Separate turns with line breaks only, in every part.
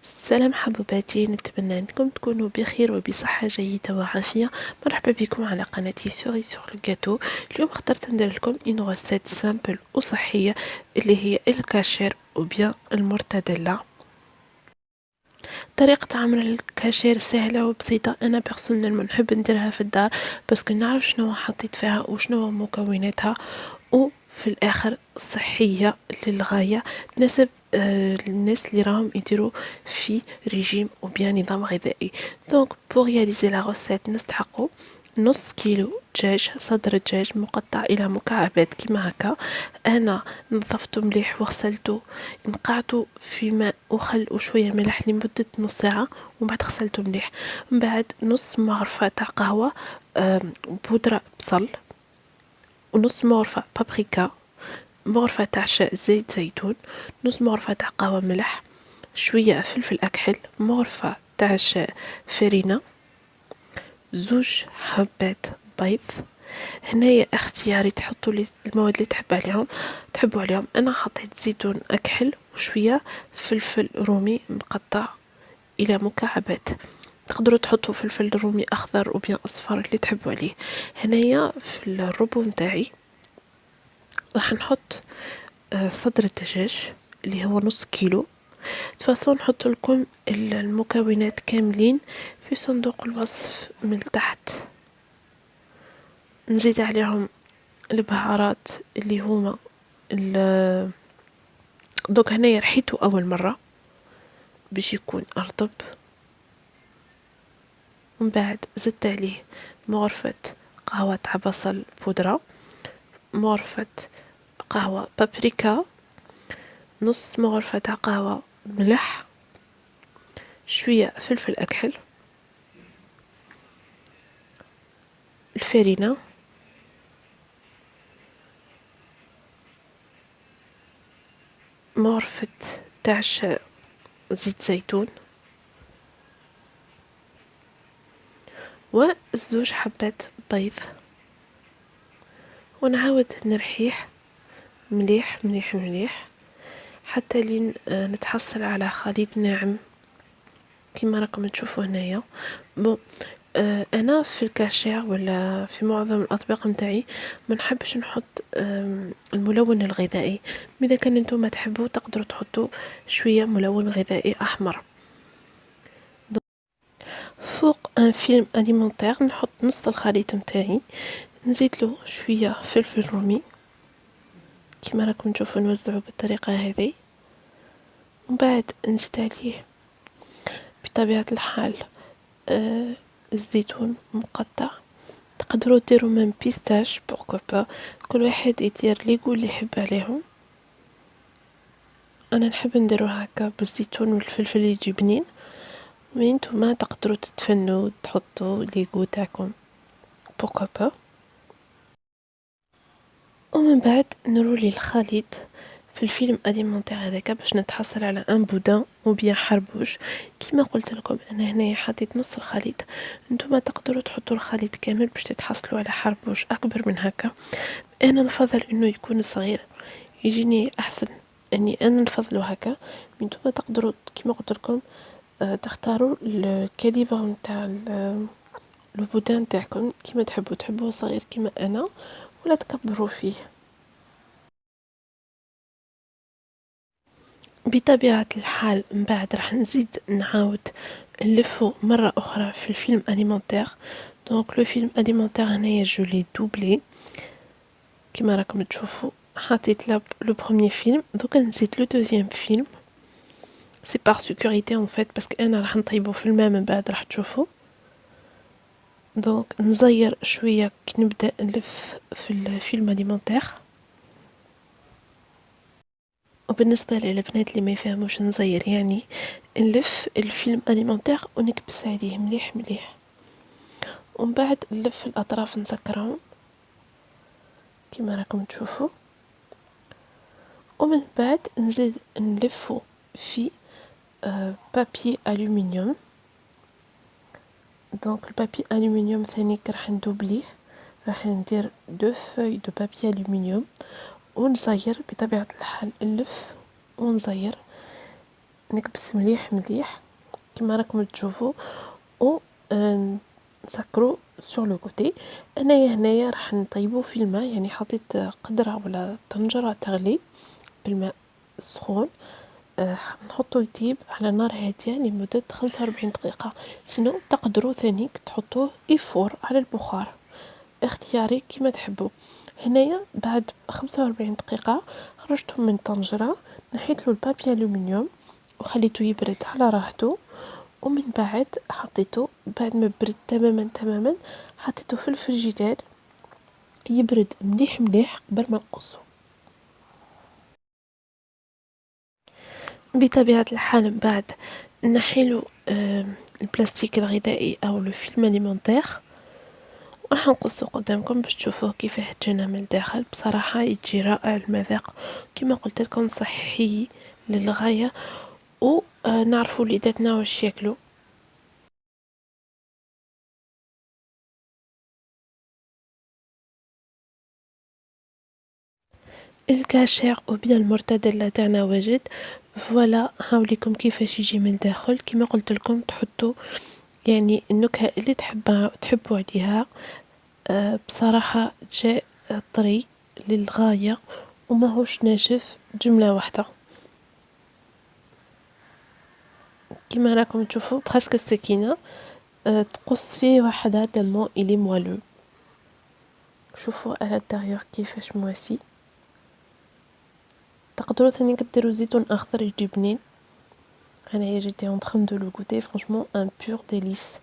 السلام حبوباتي، نتمنى أنكم تكونوا بخير وبصحة جيدة وعافية. مرحبا بكم على قناتي سوري سور الجاتو. اليوم اخترت ندير لكم إن غوسيت سامبل وصحية اللي هي الكاشير وبيان المرتديلا. طريقة عمل الكاشير سهلة وبسيطة. أنا بيرسونيلمون نحب نديرها في الدار بس نعرف شنو حطيت فيها وشنو مكوناتها، وفي الآخر صحية للغاية، تناسب الناس اللي راهم يديروا في ريجيم وبيان نظام غذائي. دونك بور رياليزي لا غوسيت نستحقوا نص كيلو دجاج، صدر دجاج مقطع الى مكعبات كيما هكا. انا نظفته مليح وغسلته، نقعته في ماء وخل وشويه ملح لمده نص ساعه، ومن بعد غسلته مليح. من بعد نص مغرفه تاع قهوه بودره بصل، ونص مغرفه بابريكا، مغرفه تاع زيت زيتون، نص مغرفه تاع قهوه ملح، شويه فلفل اكحل، مغرفه تاع فرينه، زوج حبات بيض. هنايا اختياري تحطوا لي المواد اللي تحبوا عليهم. انا حطيت زيتون اكحل وشويه فلفل رومي مقطع الى مكعبات. تقدروا تحطوا فلفل رومي اخضر وبيان اصفر اللي تحبوا عليه. هنايا في الربو متاعي راح نحط صدر الدجاج اللي هو نص كيلو. تفاصون نحط لكم المكونات كاملين في صندوق الوصف من تحت. نزيد عليهم البهارات اللي هما دوك هنايا رحيته اول مره باش يكون ارطب. ومن بعد زدت عليه مغرفه قهوه تاع بصل بودره، مغرفه قهوه بابريكا، نص مغرفه تاع قهوه ملح، شويه فلفل اكحل، الفرينه، مغرفه تاع زيت زيتون، وزوج حبات بيض. ونعاود نرحيه مليح مليح مليح حتى لين نتحصل على خليط ناعم كما راكم تشوفوا هنايا. بون انا في الكاشير ولا في معظم الاطباق متاعي ما نحبش نحط الملون الغذائي. اذا كان انتم تحبوا تقدروا تحطوا شويه ملون غذائي احمر. فوق ان فيلم اليمونتير نحط نص الخليط متاعي، نزيد له شويه فلفل رومي كما راكم تشوفوا، نوزعه بالطريقه هذه. ومن بعد نزيد عليه بطبيعه الحال الزيتون مقطع. تقدروا ديروا من بيستاش بوركو با، كل واحد يدير ليغو اللي يحب عليهم. انا نحب نديرو هكا بالزيتون والفلفل يجي بنين، مي نتوما تقدروا تتفنوا تحطوا ليغو تاعكم بوركو با. ومن بعد نرولي الخليط في الفيلم اليمونتير هذاك باش نتحصل على ان بودان وبيان حربوش. كما قلت لكم انا هنايا حطيت نص الخليط، نتوما تقدروا تحطوا الخليط كامل باش تتحصلوا على حربوش اكبر من هكا. انا نفضل انه يكون صغير، يجيني احسن اني انا نفضله هكا. نتوما تقدروا كما قلت لكم تختاروا الكاليبر نتاع البودان تاعكم كما تحبوه صغير كما انا ولا تكبروا فيه. بطبيعة الحال من بعد راح نزيد نعاود نلفو مرة أخرى في الفيلم أليمونتير. دونك لو فيلم أليمونتير هنايا جولي دوبلي كما راكم تشوفوا. حطيت لو بروميير فيلم، دوكا نزيد لو دوزيام فيلم. سي بار سيكوريتي ان فيت باسكو انا راح نطيبو في الماء من بعد راح تشوفوا. دونك نزير شويه كي نبدا نلف في الفيلم أليمونتير. وبالنسبة للبنات اللي ما يفهموش نزير يعني نلف الفيلم أليمونتير ونكبس عليه مليح مليح، ومن بعد نلف الأطراف نسكرهم كما راكم تشوفوا. ومن بعد نزيد نلفو في بابي ألومنيوم. دونك البابي ألومنيوم ثاني راح ندوبليه، راح ندير دو فوي دو بابي ألومنيوم ونزير بطبيعة الحال نلف ونزير نكبس مليح مليح كما راكم تشوفوا، و نسكرو سور لو كوتي. انايا هنايا راح نطيبو في الماء، يعني حطيت قدرة ولا طنجرة تغلي بالماء السخون، نحطو يطيب على نار هادية لمدة 45 دقيقة. سينو تقدروا ثانيك تحطوه يفور على البخار، اختياري كما تحبوا. هنايا بعد 45 دقيقة خرجته من الطنجرة، نحيت له البابي الومنيوم وخليته يبرد على راحته، ومن بعد حطيته بعد ما برد تماما تماما حطيته في الفريجيدير يبرد مليح مليح قبل ما نقصه. بطبيعة الحال بعد نحيلو البلاستيك الغذائي او الفيلم اليمونتير، وراح نقصه قدامكم باش تشوفوه كيفاه تجينا من الداخل. بصراحة يجي رائع المذاق، كما قلت لكم صحي للغاية، ونعرفوا وليداتنا واش ياكلوا. الكاشير او بيان المرتدل تاعنا واجد. فوالا هاوليكم كيفاش يجي من الداخل. كما قلت لكم تحطوا يعني النكهة اللي تحبوا عليها. بصراحة جاء طري للغاية وما هوش ناشف جملة واحدة. كما راكم تشوفوا برسك السكينة تقص فيه وحدها تلمو إلي موالو. شوفوا على الدغيغ كيفاش مواسي. تقدروا ثاني ديروا زيتون اخضر يجي بنين. انا جيتي en train de le goûter, franchement un pur délice.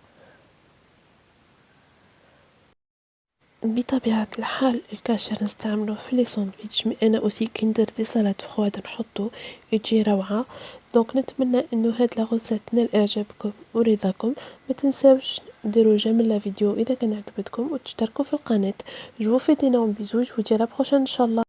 بطبيعة الحال الكاشير نستعمله في لي ساندويتش، مي انا اوسي كي ندير دي سالاد فرويد نحطو يجي روعة. دونك نتمنى انه هاد لا غوسيت تنال اعجابكم ورضاكم. ما تنساوش ديروا جيم لا فيديو اذا كان عجبتكم وتشتركوا في القناة. جو vous fais d'énormes bisous, je vous dis à la prochaine ان شاء الله.